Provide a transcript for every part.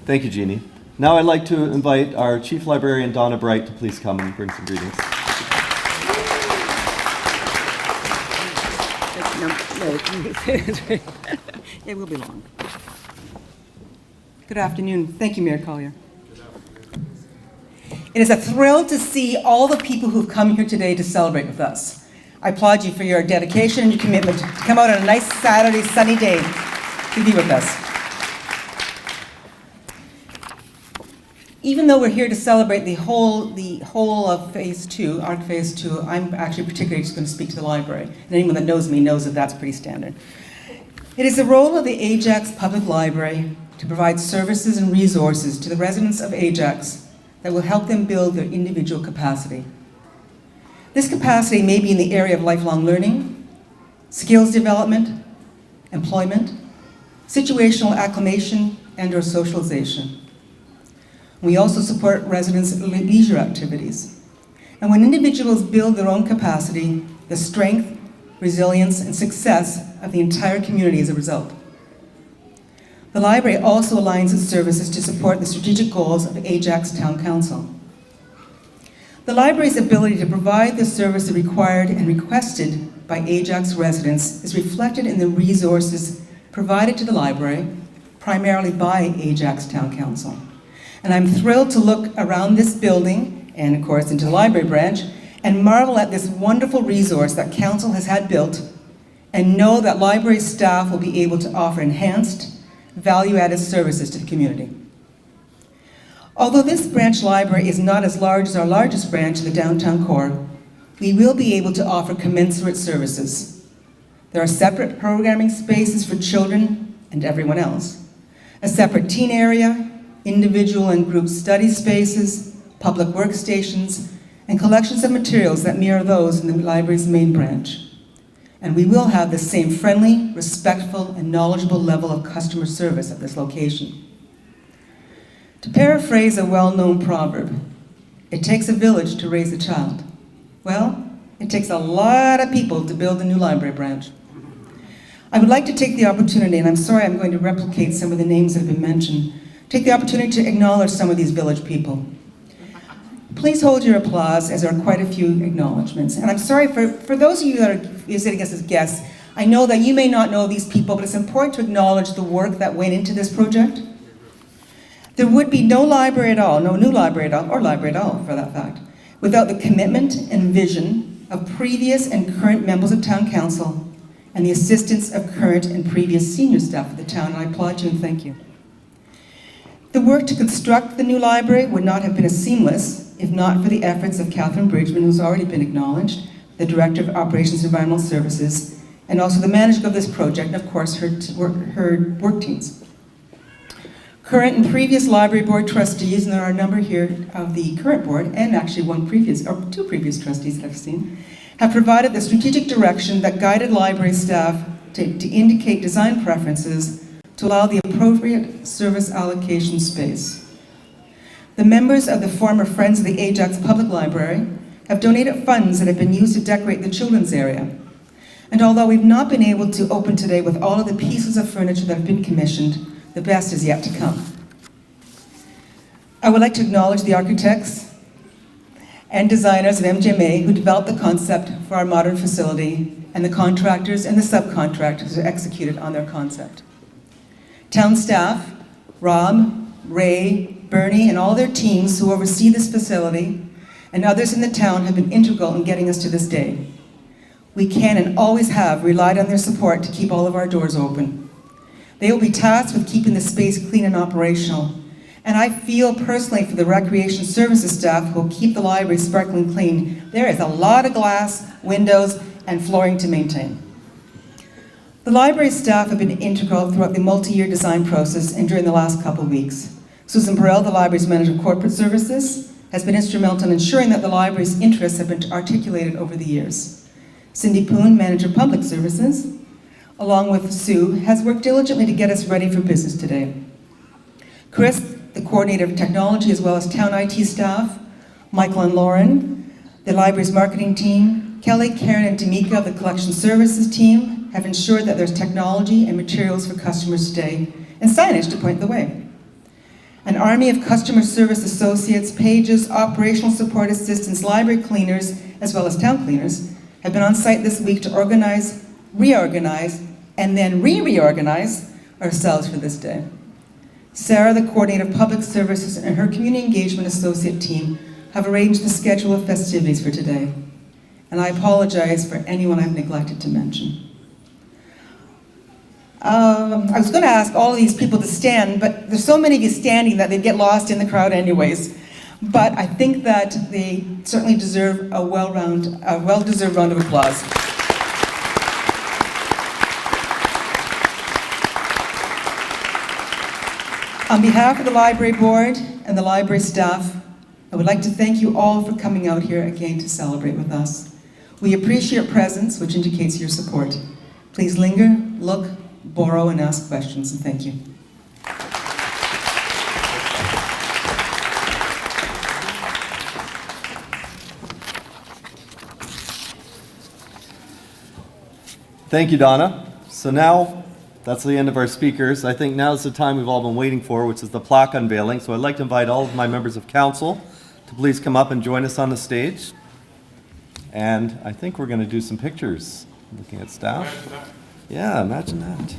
Thank you, Jeannie. Now I'd like to invite our Chief Librarian, Donna Bright, to please come and bring some greetings. It will be long. Good afternoon. Thank you, Mayor Collier. It is a thrill to see all the people who've come here today to celebrate with us. I applaud you for your dedication and your commitment to come out on a nice Saturday, sunny day to be with us. Even though we're here to celebrate the whole of Phase 2, ARC Phase 2, I'm actually particularly just going to speak to the library. And anyone that knows me knows that that's pretty standard. It is the role of the Ajax Public Library to provide services and resources to the residents of Ajax that will help them build their individual capacity. This capacity may be in the area of lifelong learning, skills development, employment, situational acclimation, and/or socialization. We also support residents' leisure activities. And when individuals build their own capacity, the strength, resilience, and success of the entire community is a result. The library also aligns its services to support the strategic goals of Ajax Town Council. The library's ability to provide the service required and requested by Ajax residents is reflected in the resources provided to the library, primarily by Ajax Town Council. And I'm thrilled to look around this building, and of course into the library branch, and marvel at this wonderful resource that Council has had built, and know that library staff will be able to offer enhanced, value-added services to the community. Although this branch library is not as large as our largest branch in the downtown core, we will be able to offer commensurate services. There are separate programming spaces for children and everyone else, a separate teen area, individual and group study spaces, public workstations, and collections of materials that mirror those in the library's main branch. And we will have the same friendly, respectful, and knowledgeable level of customer service at this location. To paraphrase a well-known proverb, it takes a village to raise a child. Well, it takes a lot of people to build a new library branch. I would like to take the opportunity, and I'm sorry I'm going to replicate some of the names that have been mentioned, take the opportunity to acknowledge some of these village people. Please hold your applause, as there are quite a few acknowledgements. And I'm sorry for those of you that are visiting us as guests, I know that you may not know these people, but it's important to acknowledge the work that went into this project. There would be no library at all, no new library at all, or library at all for that fact, without the commitment and vision of previous and current members of Town Council and the assistance of current and previous senior staff of the town, and I applaud you and thank you. The work to construct the new library would not have been as seamless if not for the efforts of Catherine Bridgman, who's already been acknowledged, the Director of Operations and Environmental Services, and also the manager of this project, and of course her work teams. Current and previous library board trustees, and there are a number here of the current board, and actually two previous trustees that I've seen, have provided the strategic direction that guided library staff to indicate design preferences to allow the appropriate service allocation space. The members of the former Friends of the Ajax Public Library have donated funds that have been used to decorate the children's area. And although we've not been able to open today with all of the pieces of furniture that have been commissioned, the best is yet to come. I would like to acknowledge the architects and designers of MGMA who developed the concept for our modern facility, and the contractors and the subcontractors who executed on their concept. Town staff, Rob, Ray, Bernie, and all their teams who oversee this facility, and others in the town have been integral in getting us to this day. We can and always have relied on their support to keep all of our doors open. They will be tasked with keeping the space clean and operational, and I feel personally for the recreation services staff who will keep the library sparkling clean. There is a lot of glass, windows, and flooring to maintain. The library staff have been integral throughout the multi-year design process and during the last couple of weeks. Susan Burrell, the library's manager of corporate services, has been instrumental in ensuring that the library's interests have been articulated over the years. Cindy Poon, manager of public services, along with Sue, has worked diligently to get us ready for business today. Chris, the coordinator of technology, as well as town IT staff, Michael and Lauren, the library's marketing team, Kelly, Karen, and D'Amica of the collection services team, have ensured that there's technology and materials for customers today and signage to point the way. An army of customer service associates, pages, operational support assistants, library cleaners, as well as town cleaners, have been on site this week to organize, reorganize, and then reorganize ourselves for this day. Sarah, the coordinator of public services, and her community engagement associate team have arranged the schedule of festivities for today. And I apologize for anyone I've neglected to mention. I was going to ask all of these people to stand, but there's so many of you standing that they'd get lost in the crowd anyways. But I think that they certainly deserve a well-deserved round of applause. On behalf of the library board and the library staff, I would like to thank you all for coming out here again to celebrate with us. We appreciate your presence, which indicates your support. Please linger, look, borrow, and ask questions, and thank you. Thank you, Donna. So now, that's the end of our speakers. I think now is the time we've all been waiting for, which is the plaque unveiling. So I'd like to invite all of my members of council to please come up and join us on the stage. And I think we're going to do some pictures. Looking at staff. Yeah, imagine that.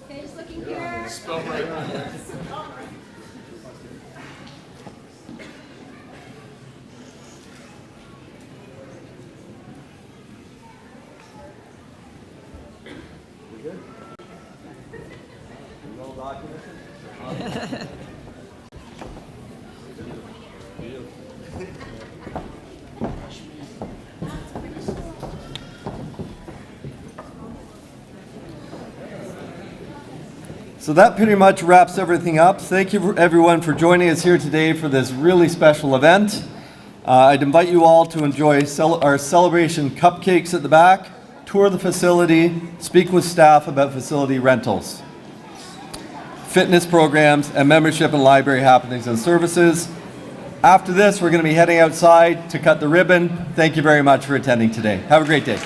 Okay, just looking here. Spell right. Good? Well documented? So that pretty much wraps everything up. Thank you everyone for joining us here today for this really special event. I'd invite you all to enjoy our celebration cupcakes at the back, tour the facility, speak with staff about facility rentals, fitness programs, and membership and library happenings and services. After this, we're going to be heading outside to cut the ribbon. Thank you very much for attending today. Have a great day.